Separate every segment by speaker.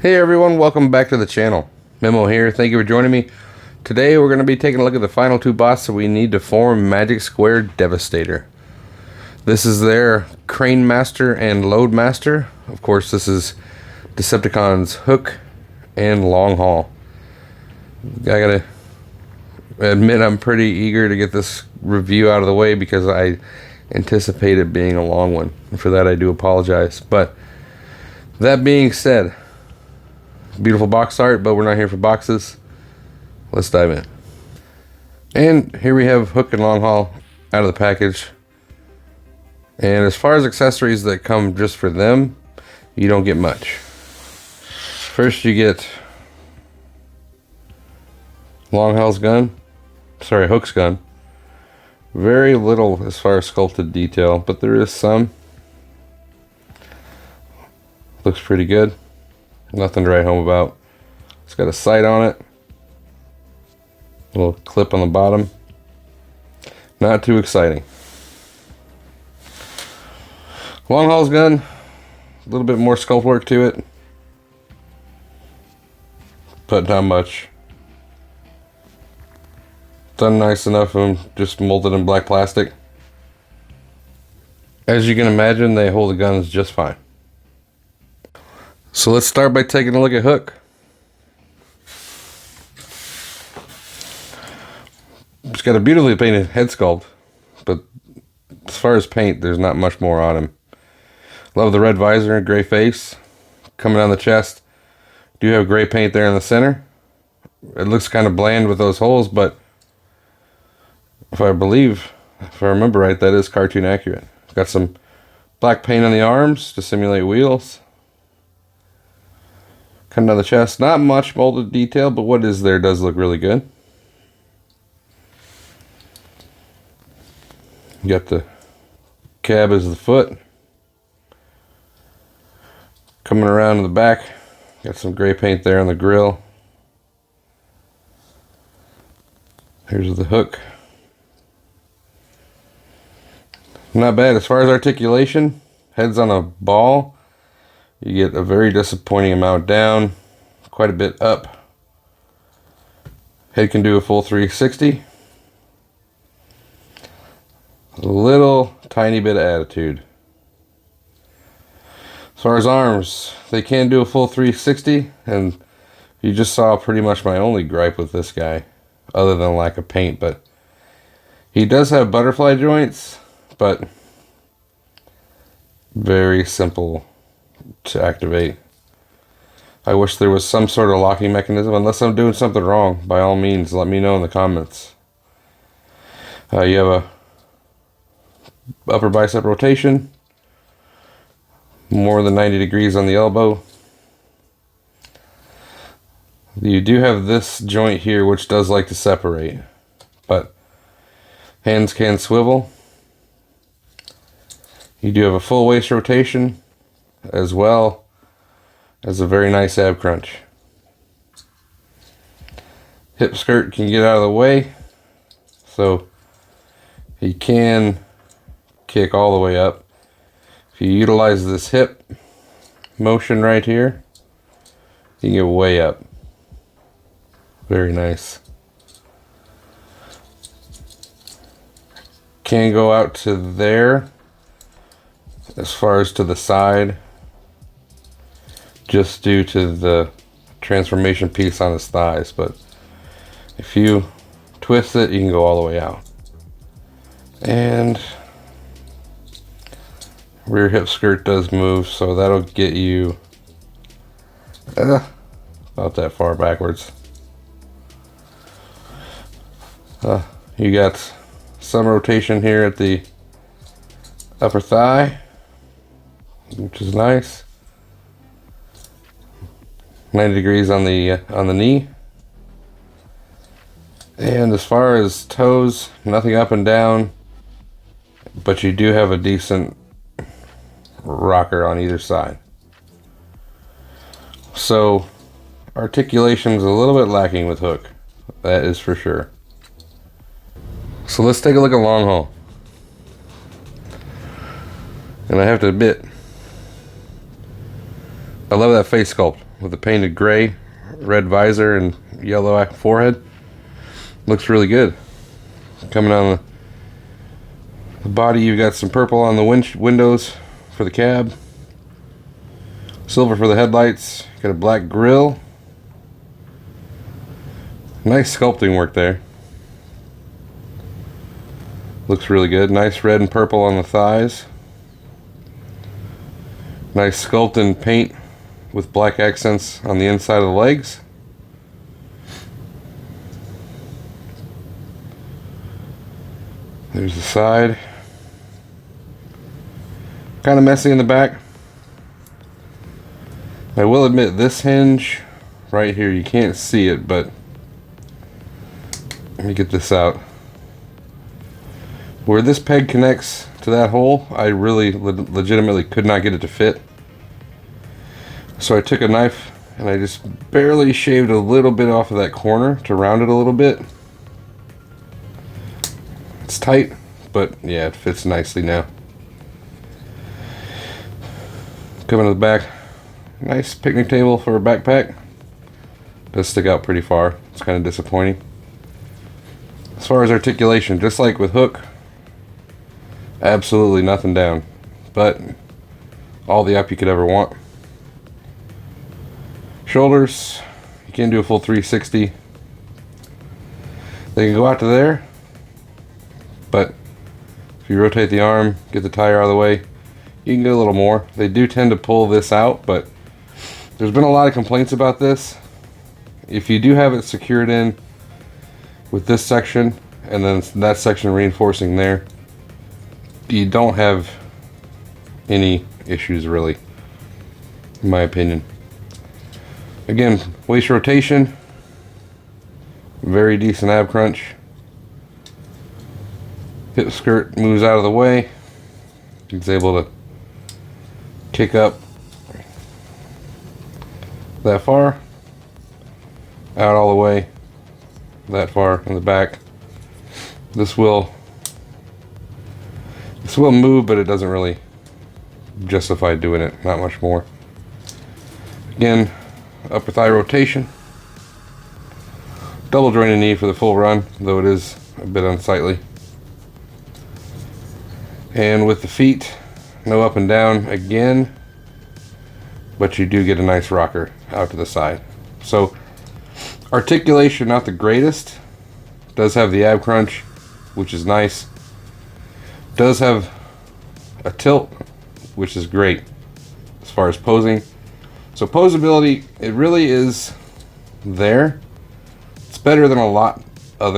Speaker 1: Hey everyone, welcome back to the channel. Memo here, thank you for joining me. Today we're going to be taking a look at the final two bots that we need to form Magic Square Devastator. This is their Crane Master and Load Master. Of course, this is Decepticons Hook and Long Haul. I gotta admit I'm pretty eager to get this review out of the way because I anticipate it being a long one. And for that I do apologize. But that being said, beautiful box art, but we're not here for boxes. Let's dive in. And here we have Hook and Long Haul out of the package. And as far as accessories that come just for them, you don't get much. First you get Hook's gun. Very little as far as sculpted detail, but there is some. Looks pretty good. Nothing to write home about. It's got a sight on it. A little clip on the bottom. Not too exciting. Long Haul's gun. A little bit more sculpt work to it. But not much. Done nice enough and just molded in black plastic. As you can imagine, they hold the guns just fine. So let's start by taking a look at Hook. He's got a beautifully painted head sculpt, but as far as paint, there's not much more on him. Love the red visor and gray face. Coming down the chest, do have gray paint there in the center. It looks kind of bland with those holes, but if I remember right, that is cartoon accurate. Got some black paint on the arms to simulate wheels. Coming down the chest, not much molded detail, but what is there does look really good. You got the cab as the foot. Coming around to the back, got some gray paint there on the grill. Here's the hook. Not bad as far as articulation. Head's on a ball. You get a very disappointing amount down, quite a bit up. Head can do a full 360. A little tiny bit of attitude. As far as arms, they can do a full 360, and you just saw pretty much my only gripe with this guy, other than lack of paint, but he does have butterfly joints, but very simple to activate. I wish there was some sort of locking mechanism. Unless I'm doing something wrong, by all means let me know in the comments. You have a upper bicep rotation, more than 90 degrees on the elbow. You do have this joint here which does like to separate, but hands can swivel. You do have a full waist rotation, as well as a very nice ab crunch. Hip skirt can get out of the way, so he can kick all the way up. If you utilize this hip motion right here, you can get way up. Very nice. Can go out to there, as far as to the side, just due to the transformation piece on his thighs, but if you twist it, you can go all the way out. And rear hip skirt does move, so that'll get you about that far backwards. You got some rotation here at the upper thigh, which is nice. 90 degrees on the knee. And as far as toes, nothing up and down, but you do have a decent rocker on either side. So articulation's a little bit lacking with Hook, that is for sure. So let's take a look at Long Haul. And I have to admit, I love that face sculpt. with a painted gray, red visor, and yellow forehead. Looks really good. Coming on the body, you've got some purple on the windows for the cab, silver for the headlights, got a black grille. Nice sculpting work there. Looks really good. Nice red and purple on the thighs. Nice sculpt and paint with black accents on the inside of the legs. There's the side. Kind of messy in the back. I will admit this hinge right here, you can't see it, but let me get this out. Where this peg connects to that hole, I really legitimately could not get it to fit. So I took a knife and I just barely shaved a little bit off of that corner to round it a little bit. It's tight, but yeah, it fits nicely now. Coming to the back, nice picnic table for a backpack. Does stick out pretty far. It's kind of disappointing. As far as articulation, just like with hook, absolutely nothing down, but all the up you could ever want. Shoulders, you can't do a full 360. They can go out to there, but if you rotate the arm, get the tire out of the way, you can get a little more. They do tend to pull this out, but there's been a lot of complaints about this. If you do have it secured in with this section and then that section reinforcing there, you don't have any issues really, in my opinion. Again, waist rotation, very decent ab crunch. Hip skirt moves out of the way. He's able to kick up that far, out all the way that far in the back. This will move, but it doesn't really justify doing it, not much more. Again, upper thigh rotation, double jointed knee for the full run, though it is a bit unsightly. And with the feet, no up and down again, but you do get a nice rocker out to the side. So articulation not the greatest. Does have the ab crunch, which is nice. Does have a tilt, which is great as far as posing. So posability, it really is there. It's better than a lot of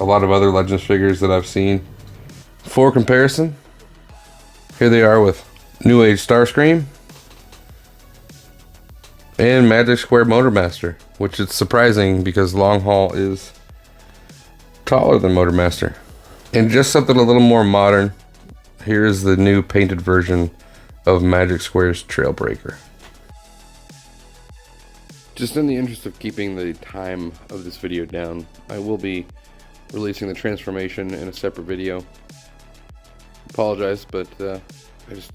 Speaker 1: other Legends figures that I've seen. For comparison, here they are with New Age Starscream and Magic Square Motormaster, which is surprising because Long Haul is taller than Motormaster. And just something a little more modern, here's the new painted version of Magic Square's Trailbreaker. Just in the interest of keeping the time of this video down, I will be releasing the transformation in a separate video. Apologize, but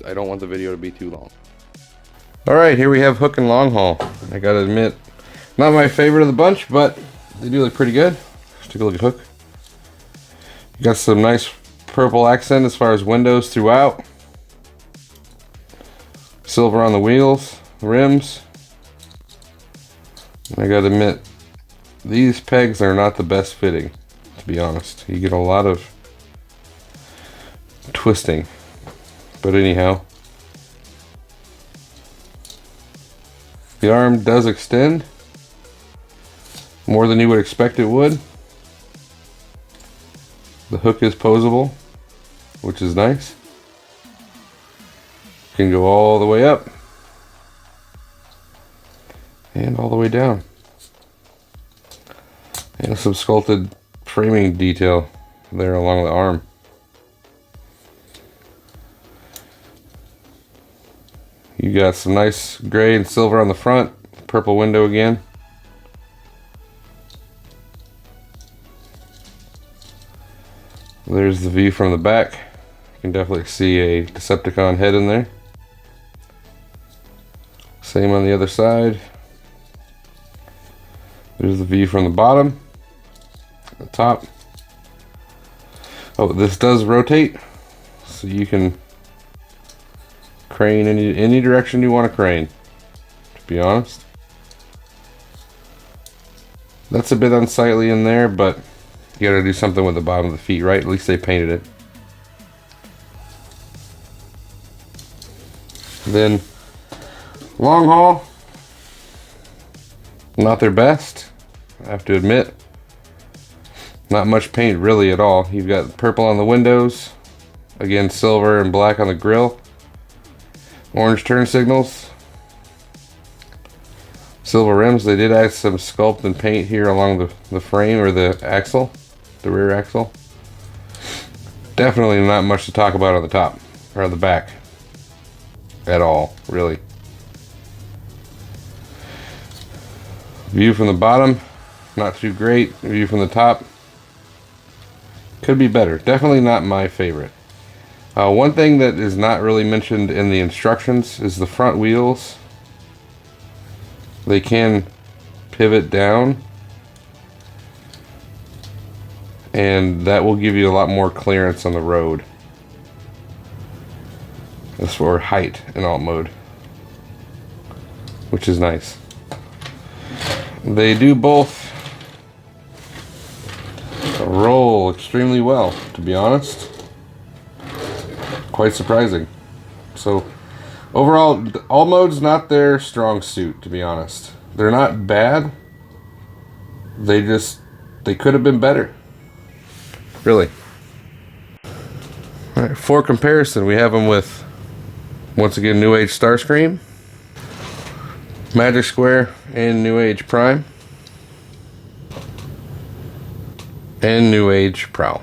Speaker 1: I don't want the video to be too long. Alright, here we have Hook and Long Haul. I gotta admit, not my favorite of the bunch, but they do look pretty good. Let's take a look at Hook. You got some nice purple accent as far as windows throughout. Silver on the wheels, rims. I gotta admit, these pegs are not the best fitting, to be honest. You get a lot of twisting, but anyhow, the arm does extend more than you would expect it would. The hook is posable, which is nice. Can go all the way up and all the way down, and some sculpted framing detail there along the arm. You got some nice gray and silver on the front, purple window again. There's the view from the back. You can definitely see a Decepticon head in there. Same on the other side. There's the view from the bottom, the top. Oh, this does rotate, so you can crane any direction you want to crane, to be honest. That's a bit unsightly in there, but you gotta do something with the bottom of the feet, right? At least they painted it. Then, long haul, not their best, I have to admit. Not much paint really at all. You've got purple on the windows, again silver and black on the grille, orange turn signals, silver rims. They did add some sculpt and paint here along the frame, or the axle, the rear axle. Definitely not much to talk about on the top, or on the back, at all, really. View from the bottom, not too great. View from the top, could be better. Definitely not my favorite. One thing that is not really mentioned in the instructions is the front wheels. They can pivot down, and that will give you a lot more clearance on the road. That's for height in alt mode, which is nice. They do both roll extremely well, to be honest. Quite surprising. So overall, alt mode's not their strong suit, to be honest. They're not bad. They could have been better. Really. All right, for comparison, we have them with, once again, New Age Starscream, Magic Square, and New Age Prime, and New Age Prowl.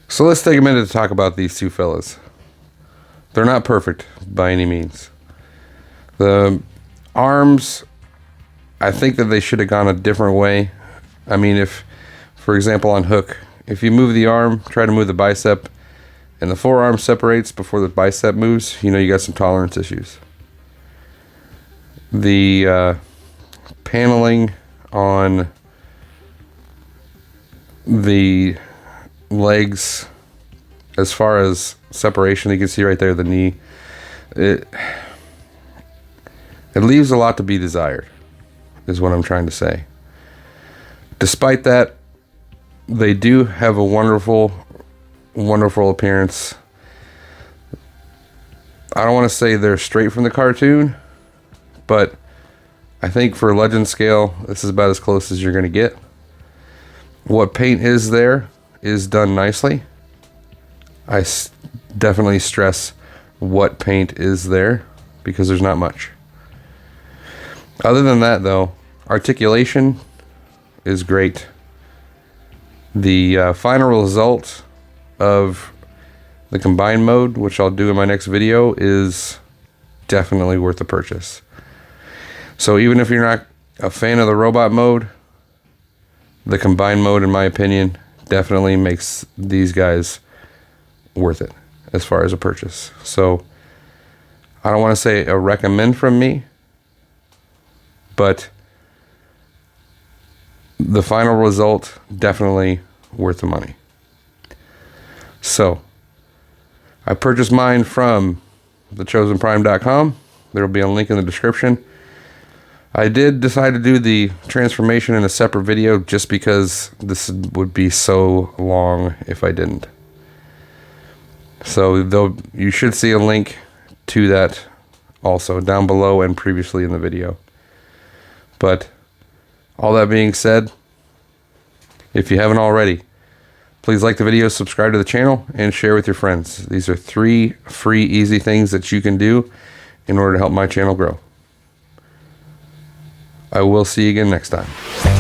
Speaker 1: So let's take a minute to talk about these two fellas. They're not perfect by any means. The arms, I think that they should have gone a different way. I mean, if, for example, on hook, if you move the arm, try to move the bicep, and the forearm separates before the bicep moves, you know you got some tolerance issues. The paneling on the legs, as far as separation, you can see right there the knee, it leaves a lot to be desired, is what I'm trying to say. Despite that, they do have a wonderful appearance. I don't want to say they're straight from the cartoon, but I think for legend scale, this is about as close as you're going to get. What paint is there is done nicely. I definitely stress what paint is there, because there's not much. Other than that, though, articulation is great. The final result of the combined mode, which I'll do in my next video, is definitely worth the purchase. So even if you're not a fan of the robot mode, the combined mode, in my opinion, definitely makes these guys worth it as far as a purchase. So I don't want to say a recommend from me, but the final result, definitely worth the money. So I purchased mine from thechosenprime.com. There will be a link in the description. I did decide to do the transformation in a separate video just because this would be so long if I didn't. So you should see a link to that also down below and previously in the video. But all that being said, if you haven't already, please like the video, subscribe to the channel, and share with your friends. These are 3 free, easy things that you can do in order to help my channel grow. I will see you again next time.